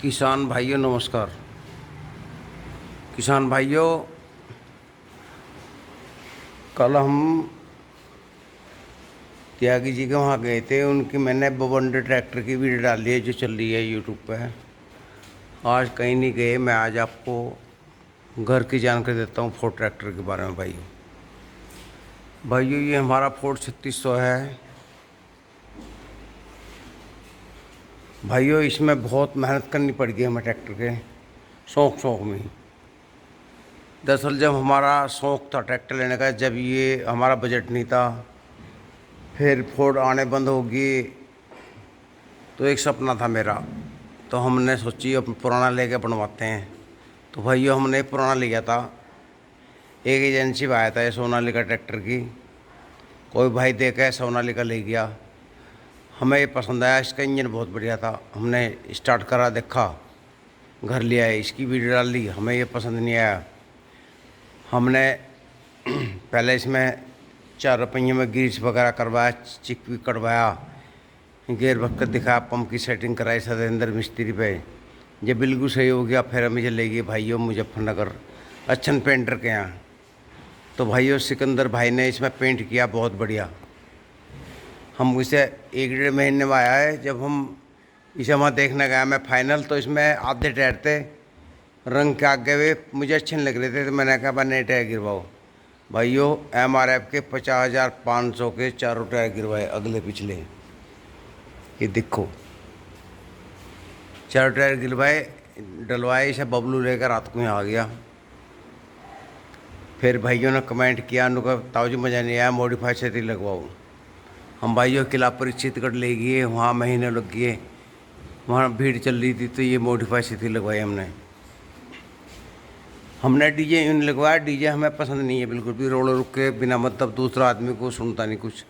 किसान भाइयों नमस्कार। किसान भाइयों, कल हम त्यागी जी के वहाँ गए थे। उनकी मैंने बवंडर ट्रैक्टर की वीडियो डाली है जो चल रही है यूट्यूब पे। आज कहीं नहीं गए, मैं आज आपको घर की जानकारी देता हूँ फोर्ड ट्रैक्टर के बारे में। भाइयों ये हमारा फोर्ड 3600 है। भाइयों इसमें बहुत मेहनत करनी पड़ गई हमें ट्रैक्टर के शौक में ही। दरअसल जब हमारा शौक़ था ट्रैक्टर लेने का, जब ये हमारा बजट नहीं था, फिर फोर्ड आने बंद होगी, तो एक सपना था मेरा। तो हमने सोची अब पुराना लेके बनवाते हैं। तो भाइयों हमने पुराना लिया था, एक एजेंसी में आया था ये सोनालिका ट्रैक्टर की। कोई भाई देखे सोनालिका ले गया, हमें ये पसंद आया। इसका इंजन बहुत बढ़िया था। हमने स्टार्ट करा, देखा, घर ले आए, इसकी वीडियो डाल दी। हमें ये पसंद नहीं आया। हमने पहले इसमें 4 पहिए में ग्रीस वगैरह करवाया, चिक भी कटवाया, गेयर वक्त दिखाया, पंप की सेटिंग कराई सतेंद्र मिस्त्री पे। जब बिल्कुल सही हो गया, फिर हमें चले गए भाइयों मुजफ्फरनगर अच्छन पेंटर के यहाँ। तो भाइयों सिकंदर भाई ने इसमें पेंट किया बहुत बढ़िया। हम इसे 1 डेढ़ महीने में आया है। जब हम इसे वहाँ देखने गया मैं फाइनल, तो इसमें आधे टायर थे, रंग के आगे हुए मुझे अच्छे नहीं लग रहे थे। तो मैंने कहा भाई नए टायर गिरवाओ। भाइयों MRF के 50,500 के चारों टायर गिरवाए, अगले पिछले। ये देखो चारों टायर गिरवाए, डलवाए। इसे बबलू लेकर रात को यहाँ आ गया। फिर भाइयों ने कमेंट किया, उनका ताऊ जी मज़ा नहीं आया, मॉडिफाई छतरी लगवाओ। हम भाइयों किला परिचितगढ़ ले गए, वहाँ महीने लग गए, वहाँ भीड़ चल रही थी, तो ये मॉडिफाई छतरी लगवाई हमने डीजे यून लगवाया। डीजे हमें पसंद नहीं है बिल्कुल भी। रोड रुक के बिना मतलब दूसरा आदमी को सुनता नहीं, कुछ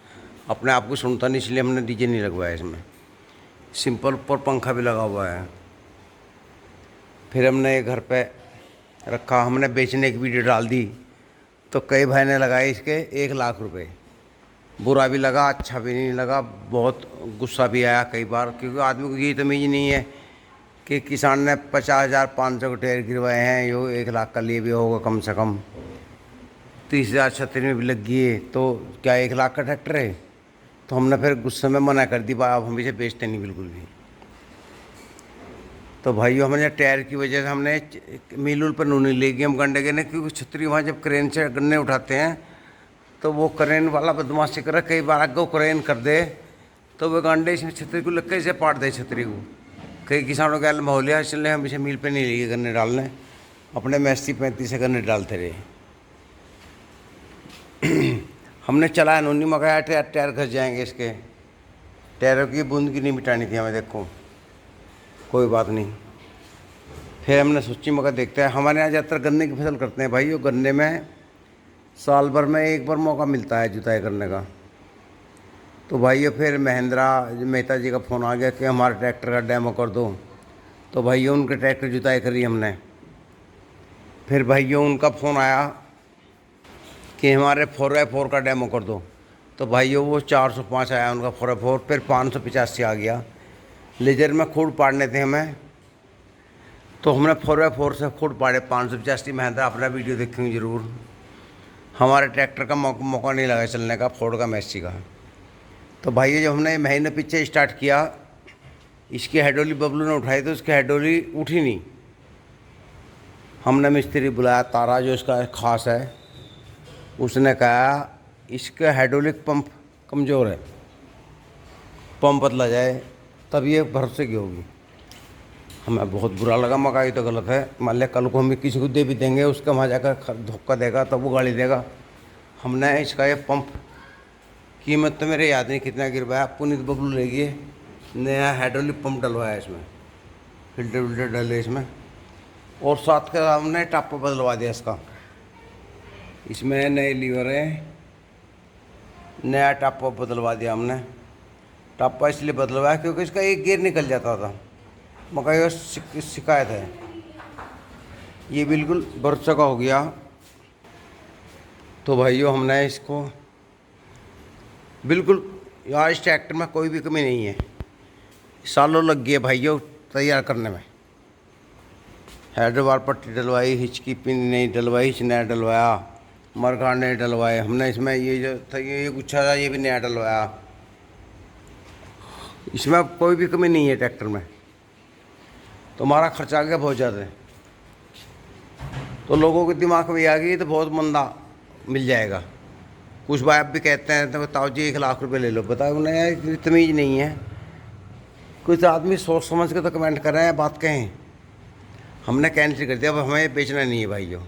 अपने आप को सुनता नहीं, इसलिए हमने डीजे नहीं लगवाया इसमें। सिंपल ऊपर पंखा भी लगा हुआ है। फिर हमने ये घर पे रखा। हमने बेचने की वीडियो डाल दी, तो कई भाई ने लगाए इसके 1 लाख रुपए। बुरा भी लगा, अच्छा भी नहीं लगा, बहुत गुस्सा भी आया कई बार, क्योंकि आदमी को ये तमीज़ नहीं है कि किसान ने 50,500 के टायर गिरवाए हैं, यो 1 लाख का लिए भी होगा कम से कम। 30,000 छतरी में भी लग गई है, तो क्या 1 लाख का ट्रैक्टर है? तो हमने फिर गुस्से में मना कर दी, अब हम इसे बेचते नहीं बिल्कुल भी। तो भाइयों हमने टायर की वजह से हमने मिल पर नूनी ले गई हम गंडे के ने, क्योंकि छतरी वहाँ जब क्रेन से गन्ने उठाते हैं, तो वो क्रेन वाला बदमाशी करे, कई बार आगे क्रेन कर दे, तो वो गांडे इसमें छतरी को लग के इसे पाट दे छतरी को। कई किसानों के माहौलिया चलने, हम इसे मिल पे नहीं लिए गन्ने डालने, अपने में 80-35 से गन्ने डालते रहे। हमने चलाया नूनी मकाया, टायर घस जाएंगे इसके। टायरों की बूंद की नहीं मिटानी थी हमें, देखो कोई बात नहीं। फिर हमने सोची मगर देखते हैं, हमारे यहाँ ज़्यादातर गन्ने की फसल करते हैं भाई। वो गन्ने में साल भर में एक बार मौका मिलता है जुताई करने का। तो भाइयों फिर महेंद्रा मेहता जी का फ़ोन आ गया कि हमारे ट्रैक्टर का डेमो कर दो। तो भाइयों उनके ट्रैक्टर जुताई करी हमने। फिर भाइयों उनका फ़ोन आया कि हमारे 4x4 का डेमो कर दो। तो भाइयों वो 405 आया उनका 4x4, फिर 585 आ गया। लेजर में खूड पाड़ने थे हमें, तो हमने 4x4 से खूड पाड़े 585 महेंद्रा। अपना वीडियो देखेंगे ज़रूर। हमारे ट्रैक्टर का मौका नहीं लगा चलने का, फोर्ड का मैसी का। तो भाई जब हमने महीने पीछे स्टार्ट किया, इसकी हाइड्रोलिक बबलू ने उठाई, तो उसकी हाइड्रोलिक उठी नहीं। हमने मिस्त्री बुलाया, तारा जो इसका ख़ास है, उसने कहा इसके हाइड्रोलिक पंप कमज़ोर है, पंप बदला जाए तब ये भरोसे की होगी। हमें बहुत बुरा लगा, मगर ये तो गलत है। मान लिया कल को हम किसी को दे भी देंगे, उसका वहाँ जाकर धोखा देगा तब वो गाड़ी देगा। हमने इसका ये पंप कीमत तो मेरे याद नहीं कितना गिरवाया, पुनीत बबलू ले गए, नया हाइड्रोलिक पंप डलवाया इसमें, फिल्टर विल्टर डले इसमें, और साथ के हमने टापा बदलवा दिया इसका। इसमें नए लीवर है, नया टापा बदलवा दिया हमने। टापा इसलिए बदलवाया क्योंकि इसका एक गियर निकल जाता था, मगर ये शिकायत है। ये बिल्कुल बरसों का हो गया। तो भाइयों हमने इसको बिल्कुल, यार इस ट्रैक्टर में कोई भी कमी नहीं है। सालों लग गए भाइयों तैयार करने में। हेडर बार पट्टी डलवाई, हिच की पिन नहीं डलवाई, हिच नया डलवाया, मरगाड़ नहीं डलवाए हमने। इसमें ये जो था ये गुच्छा था ये भी नया डलवाया। इसमें कोई भी कमी नहीं है ट्रैक्टर में। तो हमारा खर्चा आ गया बहुत ज़्यादा। तो लोगों के दिमाग में आ गई तो बहुत मंदा मिल जाएगा। कुछ भाई अब भी कहते हैं तो बताओ जी 1 लाख रुपए ले लो, बताओ उन्हें तमीज़ नहीं है। कुछ आदमी सोच समझ के तो कमेंट कर रहे हैं, बात कहें। हमने कैंसिल कर दिया, अब हमें बेचना नहीं है भाइयों।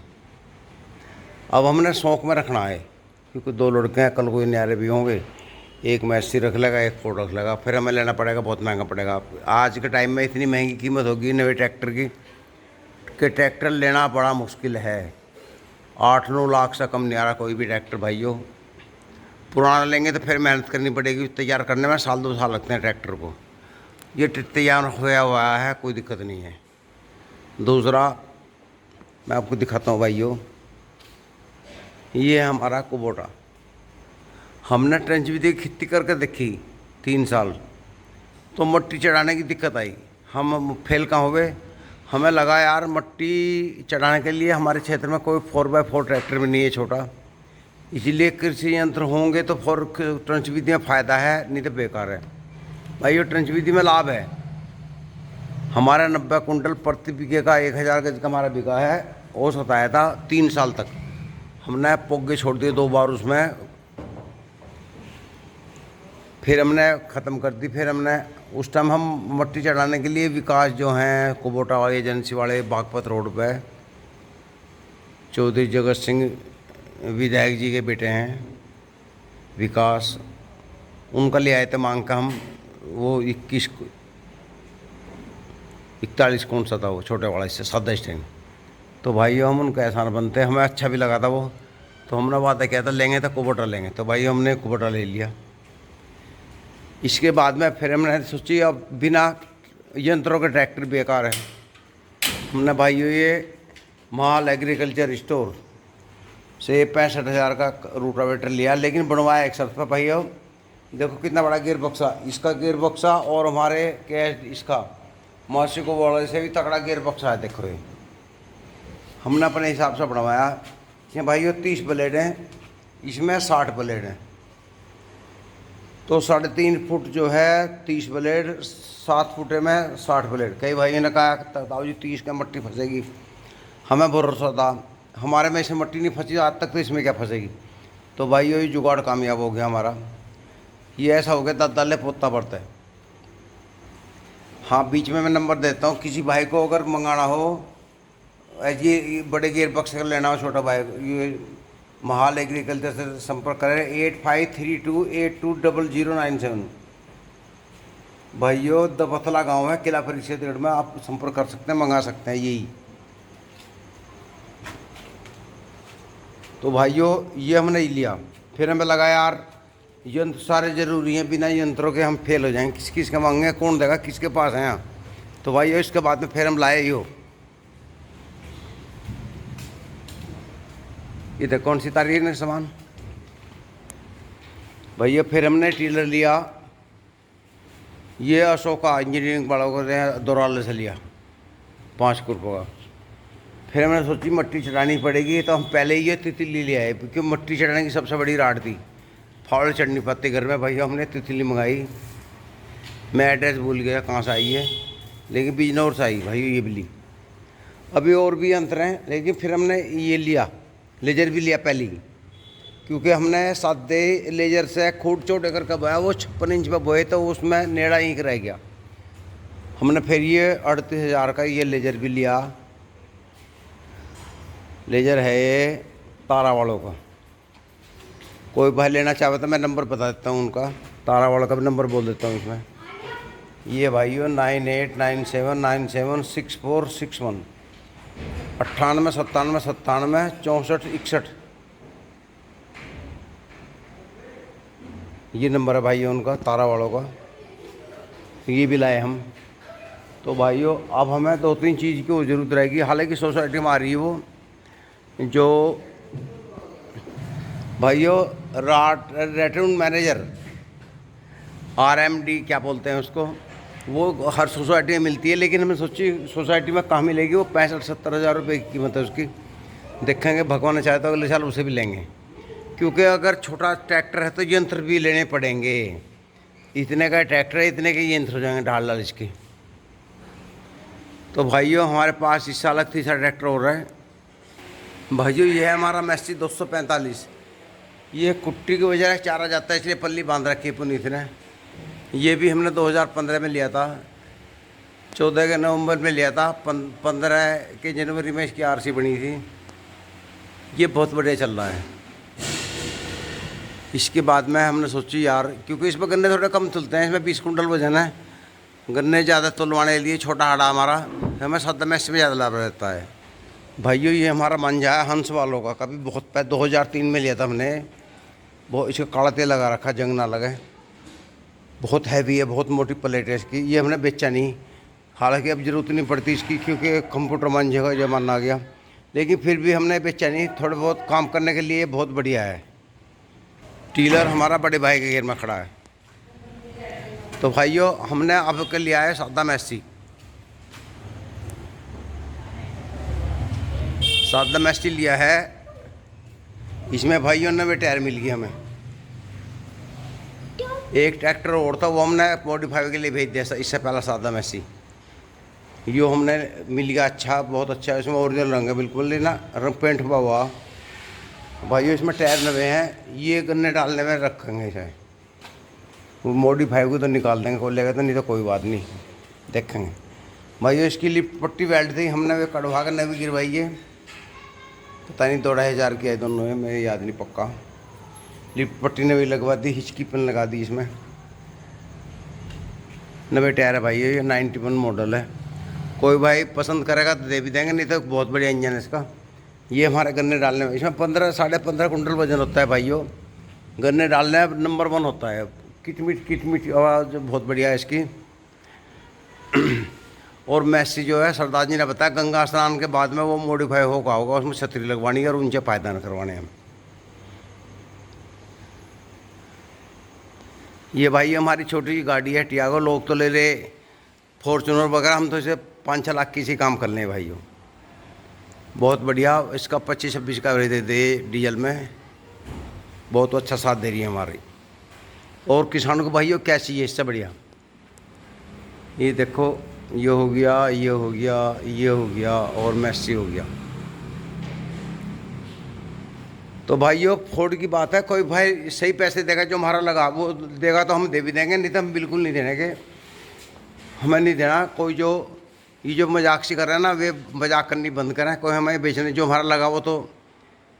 अब हमने शौक़ में रखना है, क्योंकि 2 लड़के हैं, कल कोई न्यारे भी होंगे, एक मैसी रख लेगा, एक फोर्ड रख लेगा, फिर हमें लेना पड़ेगा, बहुत महंगा पड़ेगा। आज के टाइम में इतनी महंगी कीमत होगी नए ट्रैक्टर की कि ट्रैक्टर लेना बड़ा मुश्किल है। 8-9 लाख से कम नहीं आ रहा कोई भी ट्रैक्टर भाइयों। पुराना लेंगे तो फिर मेहनत करनी पड़ेगी, तैयार करने में 1-2 साल लगते हैं ट्रैक्टर को। ये तैयार होया हुआ है, कोई दिक्कत नहीं है। दूसरा मैं आपको दिखाता हूँ भाइयों, ये हमारा कुबोटा। हमने ट्रेंच भी देखी, खेती करके देखी 3 साल, तो मट्टी चढ़ाने की दिक्कत आई। हम फेल कहाँ हुए, हमें लगा यार मट्टी चढ़ाने के लिए हमारे क्षेत्र में कोई 4x4 ट्रैक्टर भी नहीं है छोटा, इसलिए कृषि यंत्र होंगे तो ट्रेंच विधि में फ़ायदा है, नहीं तो बेकार है भाइयों। ट्रेंच विधि में लाभ है। हमारा 90 कुंटल प्रति बीघे का 1000 गज का हमारा बीघा है, ओस बताया था 3 साल तक। हमने पोगे छोड़ दिए 2 बार उसमें, फिर हमने ख़त्म कर दी। फिर हमने उस टाइम हम मट्टी चढ़ाने के लिए विकास जो हैं कुबोटा वाली एजेंसी वाले बागपत रोड पे, चौधरी जगत सिंह विधायक जी के बेटे हैं विकास, उनका ले आए थे मांग का। हम वो 41 कौन सा था वो छोटे वाला, इससे सादा स्टैंड। तो भाई हम उनका एहसान बनते, हमें अच्छा भी लगा था वो। तो हमने वादा किया था लेंगे तो कुबोटा लेंगे, तो भाई हमने कुबोटा ले लिया। इसके बाद में फिर हमने सोची अब बिना यंत्रों के ट्रैक्टर बेकार है। हमने भाइयों ये माल एग्रीकल्चर स्टोर से 65,000 का रूटावेटर लिया, लेकिन बनवाया एक शर्त पर भाइयों। देखो कितना बड़ा गियर बक्सा, इसका गियर बक्सा और हमारे क्या इसका मौसी को वाले से भी तगड़ा गियर बक्सा है। देखो ये हमने अपने हिसाब से बनवाया। ये भाइयों 30 ब्लेड हैं, इसमें 60 ब्लेड हैं, तो 3.5 फुट जो है 30 ब्लेड, 7 फुटे में 60 ब्लेड। कई भाइयों ने कहा ताऊ जी 30 का मट्टी फंसेगी, हमें भरोसा था, हमारे में से मट्टी नहीं फंसी आज तक, तो इसमें क्या फंसेगी। तो भाइयों ये जुगाड़ कामयाब हो गया हमारा। ये ऐसा हो गया दादा पोता पड़ता है। हाँ बीच में मैं नंबर देता हूँ, किसी भाई को अगर मंगाना हो, ये बड़े गियर बक्स का लेना हो छोटा भाई, ये महाल एग्रीकल्चर से संपर्क करें 8532820097। भाइयों दबथला गांव है, किला परिषद में, आप संपर्क कर सकते हैं, मंगा सकते हैं यही। तो भाइयों ये हमने लिया, फिर हमें लगा यार यंत्र सारे ज़रूरी हैं, बिना यंत्रों के हम फेल हो जाएंगे, किसके मांगेंगे, कौन देगा, किसके पास हैं। तो भाइयों इसके बाद में फिर हम लाए यो, इधर कौन सी तारीख है सामान भैया। फिर हमने टीलर लिया, ये अशोका इंजीनियरिंग वालों को दोराले से लिया 5 रुपये का। फिर हमने सोची मट्टी चढ़ानी पड़ेगी, तो हम पहले ही ये तितली ले आए, क्योंकि मट्टी चढ़ाने की सबसे बड़ी राड थी, फावड़े चढ़नी पड़ती घर में। भैया हमने तितली मंगाई, मैं एड्रेस भूल गया कहाँ से आई है, लेकिन बिजनौर से आई भाई ये बिल्ली। अभी और भी यंत्र हैं, लेकिन फिर हमने ये लिया, लेजर भी लिया पहले ही, क्योंकि हमने सादे लेजर से खूट चोट करके बोया, वो 56 इंच पर बोए तो उसमें नेड़ा ईंक रह गया। हमने फिर ये 38,000 का ये लेजर भी लिया। लेजर है ये तारा वालों का, कोई भाई लेना चाहे तो मैं नंबर बता देता हूँ उनका, तारा वालों का भी नंबर बोल देता हूँ इसमें। ये भाइयों 9897976461 989797 ये नंबर है भाइयों उनका, तारा वालों का। ये भी लाए हम। तो भाइयों अब हमें 2-3 चीज़ की ज़रूरत रहेगी, हालांकि सोसाइटी में आ रही है वो जो भाइयों रेटून मैनेजर RMD क्या बोलते हैं उसको, वो हर सोसाइटी में मिलती है, लेकिन हमने सोची सोसाइटी में कहाँ मिलेगी, वो 65-70 हज़ार रुपये की कीमत है उसकी। देखेंगे, भगवान ने चाहे तो अगले साल उसे भी लेंगे, क्योंकि अगर छोटा ट्रैक्टर है तो यंत्र भी लेने पड़ेंगे। इतने का ट्रैक्टर है, इतने के यंत्र हो जाएंगे ढाल डाल इसके। तो भाइयों, हमारे पास इस साल तीसरा ट्रैक्टर हो रहा है। भाइयों, ये है हमारा मैसी 245। ये कुट्टी की वजह से चारा जाता है, इसलिए पल्ली बांध रखी है पुनीत ने। ये भी हमने 2015 में लिया था, 14 के नवंबर में लिया था, 15 के जनवरी में इसकी आरसी बनी थी। ये बहुत बढ़िया चल रहा है। इसके बाद में हमने सोची यार, क्योंकि इसमें गन्ने थोड़े कम तुलते हैं, इसमें 20 कुंटल वजन है, गन्ने ज़्यादा तुलवाने के लिए छोटा हाड़ा हमारा, हमें 7 में इसमें ज़्यादा लाभ रहता है। भाइयों, ये हमारा मंजा है हंस वालों का, कभी बहुत पहले 2003 में लिया था हमने। बहुत इसका काला तेल लगा रखा, जंग ना लगे। बहुत हैवी है, बहुत मोटी प्लेट है इसकी। ये हमने बेचा नहीं, हालांकि अब ज़रूरत नहीं पड़ती इसकी, क्योंकि कंप्यूटर मंजे का ज़माना आ गया, लेकिन फिर भी हमने बेचा नहीं। थोड़े बहुत काम करने के लिए बहुत बढ़िया है। टीलर हमारा बड़े भाई के घेर में खड़ा है। तो भाइयों, हमने अब के लिया है सादा मैसी। सादा मैसी लिया है, इसमें भाइयों ने भी टायर मिल गया हमें। एक ट्रैक्टर और था, वो हमने मॉडिफाई के लिए भेज दिया इससे पहला सादा मैसी। यो हमने मिल गया अच्छा, बहुत अच्छा है। इसमें ओरिजिनल रंग है, बिल्कुल नहीं ना रंग पेंट हुआ हुआ। भाइयों, इसमें टायर नवे हैं, ये गन्ने डालने में रखेंगे इसे। वो मॉडिफाई को तो निकाल देंगे, खोल लेगा तो, नहीं तो कोई बात नहीं, देखेंगे। भाइयों, इसकी लिफ्ट पट्टी वेल्ट थी, हमने वे कढ़वा कर नवी गिरवाई है। पता नहीं 2,500 की है दोनों में, मेरे याद नहीं पक्का। लिफ्ट पट्टी नवी लगवा दी, हिचकी पिन लगा दी इसमें। नवे टायर है भाई, ये 91 मॉडल है। कोई भाई पसंद करेगा तो दे भी देंगे, नहीं तो बहुत बढ़िया इंजन है इसका। ये हमारे गन्ने डालने में, इसमें 15-15.5 कुंटल वजन होता है भाइयों। गन्ने डालने में नंबर 1 होता है। किटमिट आवाज़ बहुत बढ़िया है इसकी। और मैसी जो है, सरदार जी ने बताया गंगा स्नान के बाद में वो मॉडिफाई होगा, उसमें छतरी लगवानी है और ऊंचे पायदान करवाने हैं। ये भाई हमारी छोटी सी गाड़ी है टियागो। लोग तो ले रहे फॉर्चूनर वगैरह, हम तो इसे 5-6 लाख की सी काम कर लें भाइयों। बहुत बढ़िया, इसका 25-26 का एवरेज दे दे डीजल में, बहुत अच्छा साथ दे रही है हमारी। और किसानों को भाइयों क्या चाहिए इससे बढ़िया। ये देखो, ये हो गया, ये हो गया, ये हो गया, और मैसी हो गया। तो भाइयों, फोर्ड की बात है, कोई भाई सही पैसे देगा, जो हमारा लगा वो देगा तो हम दे भी देंगे, नहीं तो हम बिल्कुल नहीं देने के, हमें नहीं देना। कोई जो ये जो मजाक सी कर रहे हैं ना, वे मजाक करनी बंद करें। कोई हमें बेचने, जो हमारा लगा वो तो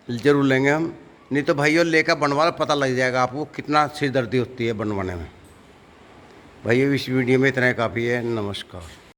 ज़रूर लेंगे हम, नहीं तो भाइयों लेकर बनवा लो, पता लग जाएगा आपको कितना सिरदर्दी होती है बनवाने में। भाइयों, इस वीडियो में इतना ही काफ़ी है। नमस्कार।